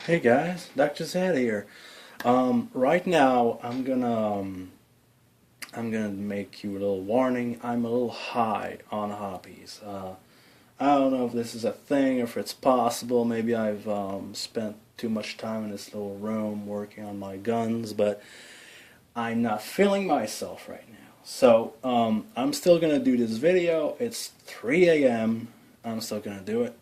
Hey guys, Dr. Zed here. Right now I'm gonna make you a little warning. I'm a little high on hobbies. I don't know if this is a thing, if it's possible. Maybe I've spent too much time in this little room working on my guns, but I'm not feeling myself right now. So I'm still gonna do this video. It's 3 a.m. I'm still gonna do it.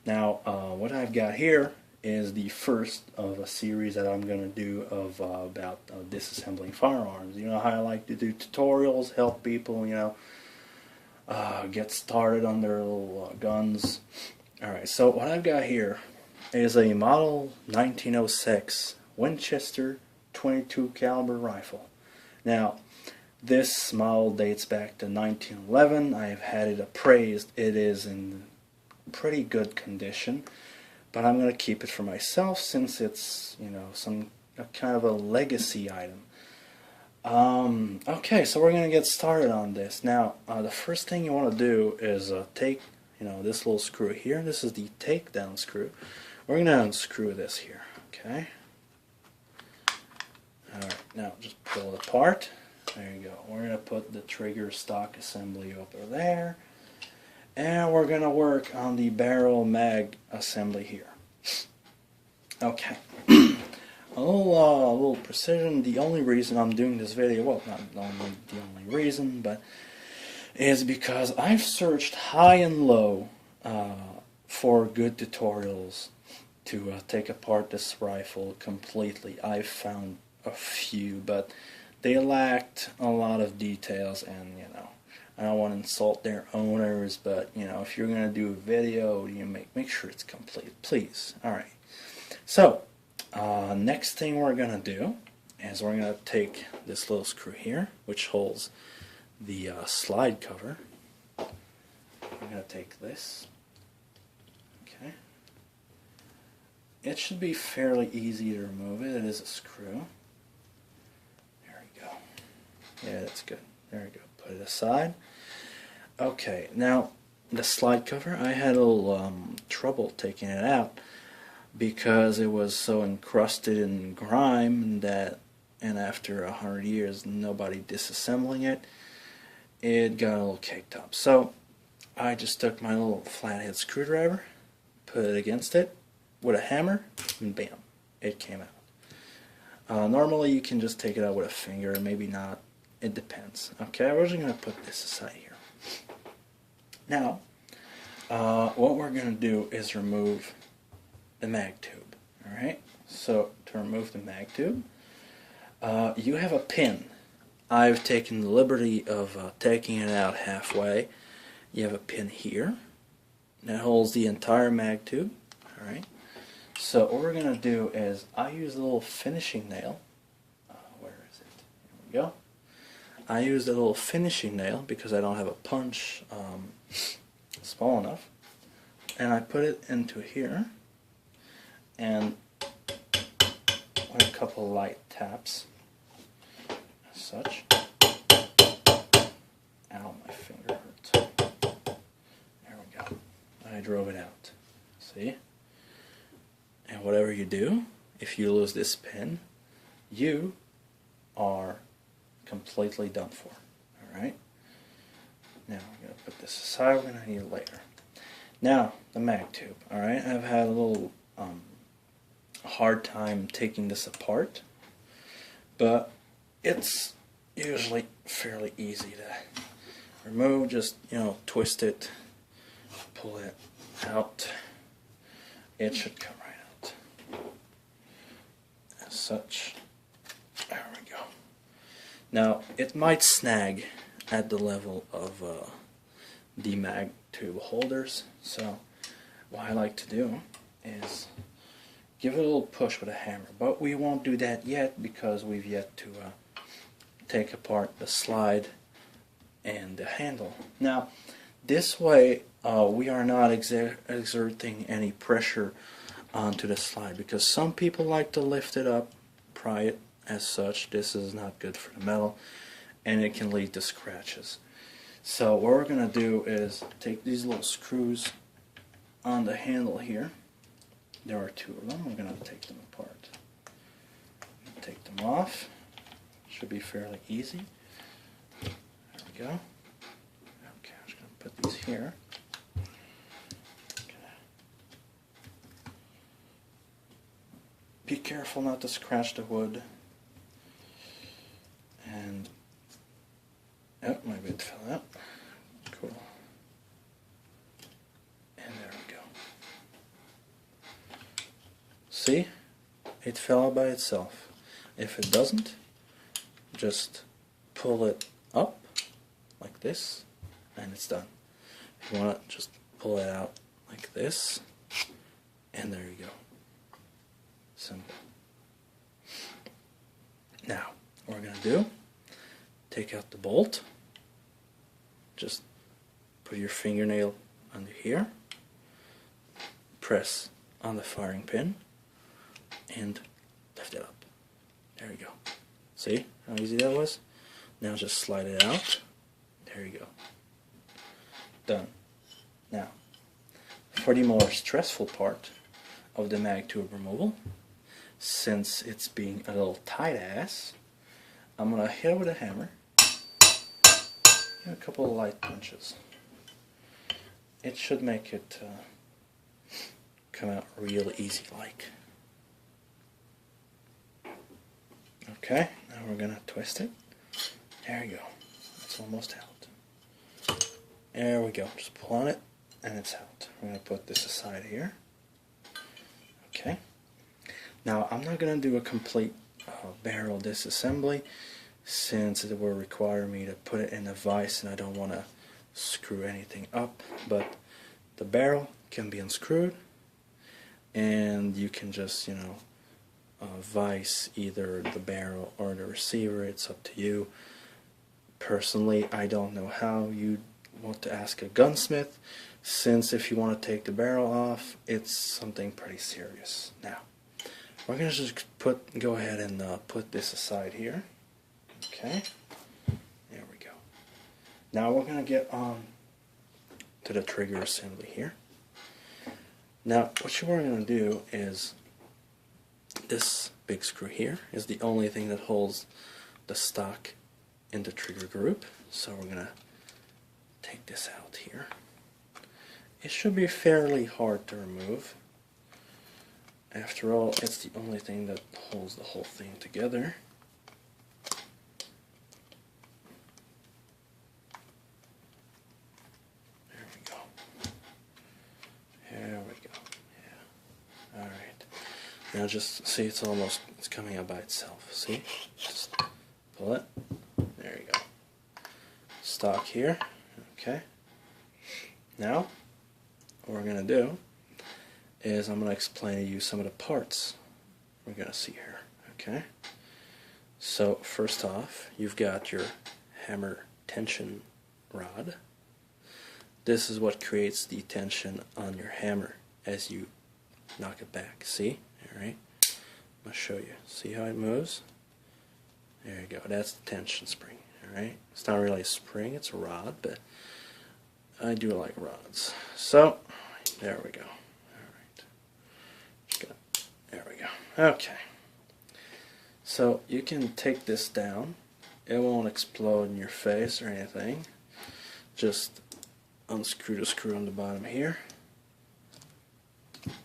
Now, what I've got here is the first of a series that I'm going to do of about disassembling firearms. You know how I like to do tutorials, help people, get started on their little guns. Alright, so what I've got here is a model 1906 Winchester 22 caliber rifle. Now, this model dates back to 1911. I have had it appraised. It is in pretty good condition, but I'm going to keep it for myself since it's, some kind of a legacy item. Okay, so we're going to get started on this. Now, the first thing you want to do is take, this little screw here. This is the takedown screw. We're going to unscrew this here, okay? Alright, now just pull it apart. There you go. We're going to put the trigger stock assembly over there. And we're going to work on the barrel mag assembly here. Okay. a little precision. The only reason I'm doing this video, well, not the only reason, but is because I've searched high and low for good tutorials to take apart this rifle completely. I've found a few, but they lacked a lot of details, and I don't want to insult their owners, but if you're gonna do a video, you make sure it's complete, please. All right. So next thing we're gonna do is we're gonna take this little screw here, which holds the slide cover. We're gonna take this. Okay. It should be fairly easy to remove it. It is a screw. There we go. Yeah, that's good. There we go. Put it aside. Okay, now the slide cover, I had a little trouble taking it out because it was so encrusted in grime and after 100 years nobody disassembling it, it got a little caked up. So I just took my little flathead screwdriver, put it against it with a hammer, and bam, it came out. Normally you can just take it out with a finger, maybe not. It depends. Okay, we're just going to put this aside here. Now, what we're going to do is remove the mag tube. Alright, so to remove the mag tube, you have a pin. I've taken the liberty of taking it out halfway. You have a pin here that holds the entire mag tube. Alright, so what we're going to do is I use a little finishing nail. Where is it? Here we go. I used a little finishing nail because I don't have a punch small enough, and I put it into here, and with a couple light taps, as such. Ow, my finger hurts. There we go. I drove it out. See? And whatever you do, if you lose this pin, you are completely done for. Alright? Now I'm going to put this aside. We're going to need it later. Now, the mag tube. Alright? I've had a little hard time taking this apart, but it's usually fairly easy to remove. Just, twist it, pull it out. It should come right out. As such. There we go. Now, it might snag at the level of the mag tube holders, so what I like to do is give it a little push with a hammer, but we won't do that yet because we've yet to take apart the slide and the handle. Now, this way we are not exerting any pressure onto the slide, because some people like to lift it up, pry it. As such, this is not good for the metal, and it can lead to scratches. So what we're going to do is take these little screws on the handle here, There are two of them. We're going to take them apart. Take them off. Should be fairly easy. There we go. Okay, I'm just going to put these here. Okay. Be careful not to scratch the wood. And oh, my bit fell out. Cool. And there we go. See? It fell out by itself. If it doesn't, just pull it up like this and it's done. If you want to just pull it out like this and there you go. Simple. Now, what we're going to do, take out the bolt, just put your fingernail under here, press on the firing pin and lift it up. There you go. See how easy that was? Now just slide it out. There you go. Done. Now, for the more stressful part of the mag tube removal, since it's being a little tight ass, I'm going to hit it with a hammer. Give a couple of light punches. It should make it come out real easy like. Okay, now we're going to twist it. There you go. It's almost out. There we go. Just pull on it and it's out. We're going to put this aside here. Okay. Now I'm not going to do a complete barrel disassembly since it will require me to put it in a vise and I don't want to screw anything up. But the barrel can be unscrewed and you can just, you know, vise either the barrel or the receiver. It's up to you. Personally, I don't know how you want to ask a gunsmith, since if you want to take the barrel off, it's something pretty serious. Now, we're going to just go ahead and put this aside here. Okay, there we go. Now we're going to get on to the trigger assembly here. Now, what you are going to do is this big screw here is the only thing that holds the stock in the trigger group. So we're going to take this out here. It should be fairly hard to remove. After all, it's the only thing that holds the whole thing together. There we go. There we go. Yeah. Alright. Now just see, it's coming out by itself. See? Just pull it. There you go. Stock here. Okay. Now, what we're going to do is I'm going to explain to you some of the parts we're going to see here. Okay. So first off, you've got your hammer tension rod. This is what creates the tension on your hammer as you knock it back. See? Alright, I'm going to show you. See how it moves? There you go. That's the tension spring. Alright, it's not really a spring, it's a rod, but I do like rods. So, there we go. Alright, there we go. Okay. So, you can take this down. It won't explode in your face or anything. Just unscrew the screw on the bottom here.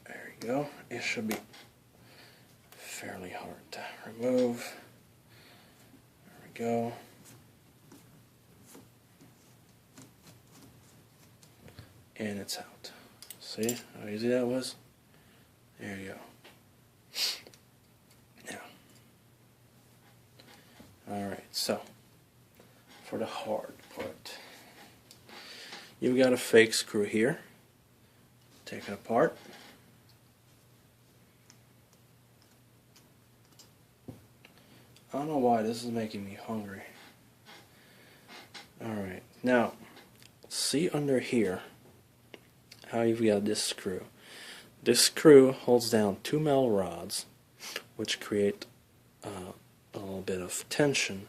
There you go. It should be fairly hard to remove. There we go. And it's out. See how easy that was? There you go. Now, alright, so for the hard part, you've got a fake screw here. Take it apart. I don't know why this is making me hungry. Alright, now see under here how you've got this screw. This screw holds down 2 metal rods which create a little bit of tension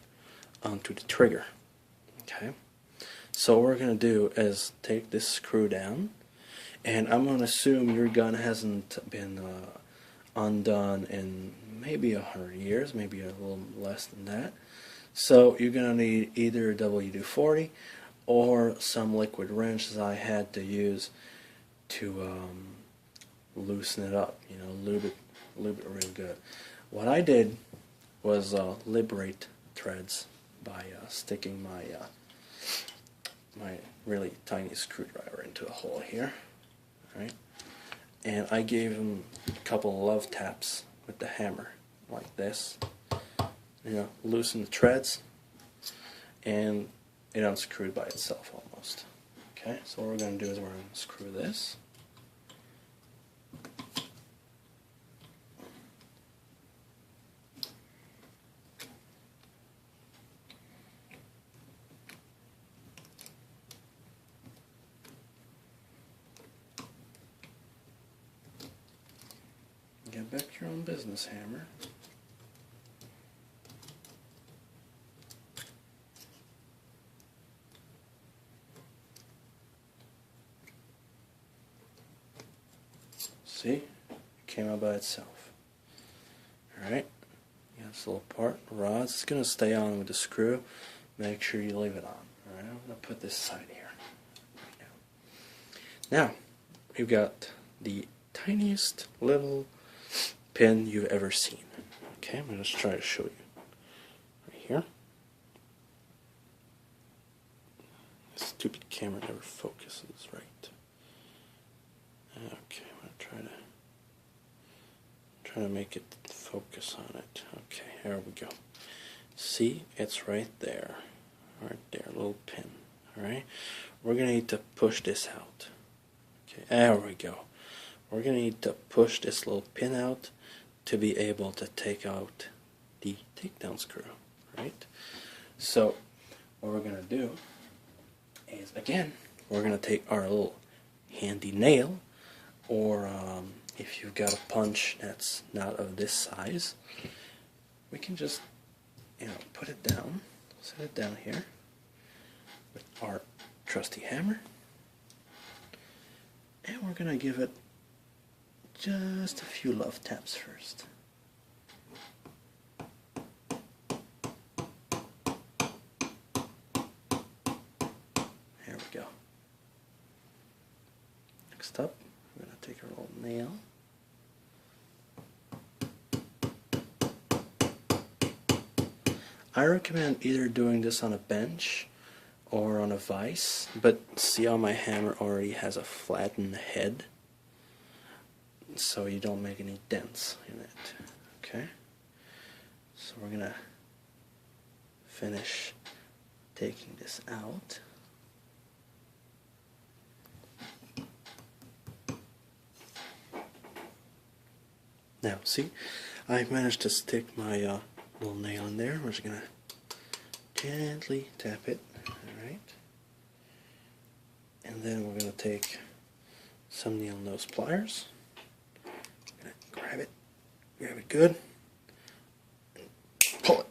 onto the trigger. Okay, so what we're going to do is take this screw down And I'm going to assume your gun hasn't been undone in maybe 100 years, maybe a little less than that. So you're going to need either a WD-40 or some liquid wrench, as I had to use to loosen it up, you know, lube it real good. What I did was liberate threads by sticking my my really tiny screwdriver into a hole here, right? And I gave him a couple of love taps with the hammer, like this. You know, loosen the threads, and it unscrewed by itself almost. Okay, so what we're going to do is we're going to screw this. Get back your own business, hammer. See? It came out by itself. Alright? You got this little part, rods. It's going to stay on with the screw. Make sure you leave it on. Alright, I'm going to put this aside here. Right now, we've got the tiniest little pin you've ever seen. Okay, I'm going to just try to show you. Right here. This stupid camera never focuses right. Okay, I'm going to try to make it focus on it. Okay, here we go. See, it's right there. Right there, little pin. Alright? We're going to need to push this out. Okay, there we go. We're going to need to push this little pin out to be able to take out the takedown screw. Right? So, what we're going to do is, again, we're going to take our little handy nail, or if you've got a punch that's not of this size, we can just, you know, put it down, set it down here with our trusty hammer, and we're going to give it just a few love taps first. There we go. Next up, we're going to take our little nail. I recommend either doing this on a bench or on a vise, but see how my hammer already has a flattened head, so you don't make any dents in it. Okay? So we're going to finish taking this out. Now, see, I managed to stick my little nail in there. We're just going to gently tap it, alright? And then we're going to take some nail nose pliers. I'm going to grab it good, and pull it.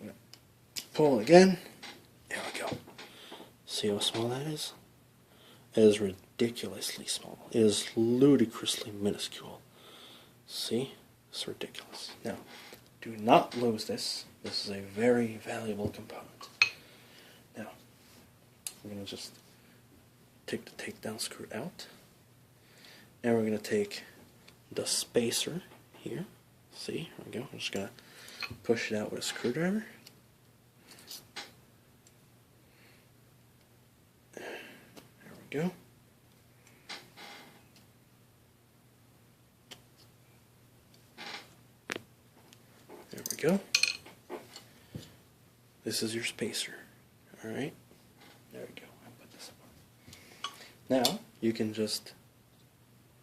I'm going to pull it again. There we go. See how small that is? It is ridiculously small. It is ludicrously minuscule. See? It's ridiculous. Now, do not lose this. This is a very valuable component. Now, we're going to just take the takedown screw out. And we're going to take the spacer here. See? There we go. I'm just going to push it out with a screwdriver. There we go. There we go. This is your spacer. Alright? There we go. I'll put this apart. Now, you can just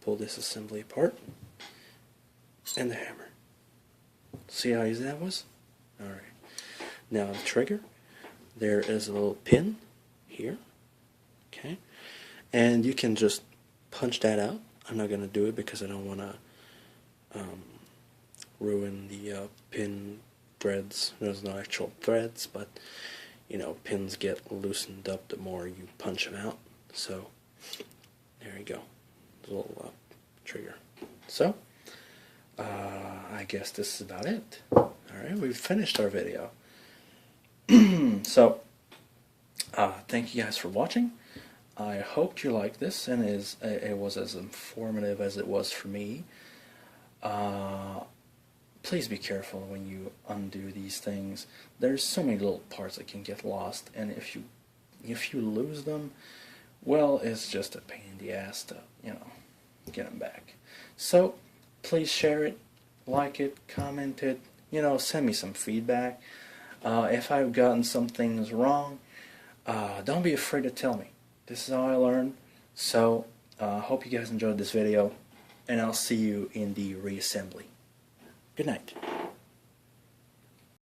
pull this assembly apart and the hammer. See how easy that was? Alright. Now, the trigger. There is a little pin here. Okay? And you can just punch that out. I'm not going to do it because I don't want to ruin the pin threads. There's no actual threads, but you know, pins get loosened up the more you punch them out. So There you go. The little trigger. So, I guess this is about it. Alright, we've finished our video. So, thank you guys for watching. I hope you liked this, and it was as informative as it was for me. Please be careful when you undo these things. There's so many little parts that can get lost, and if you lose them, well, it's just a pain in the ass to, get them back. So, please share it, like it, comment it, send me some feedback. If I've gotten some things wrong, don't be afraid to tell me. This is how I learn. So, hope you guys enjoyed this video, and I'll see you in the reassembly. Good night.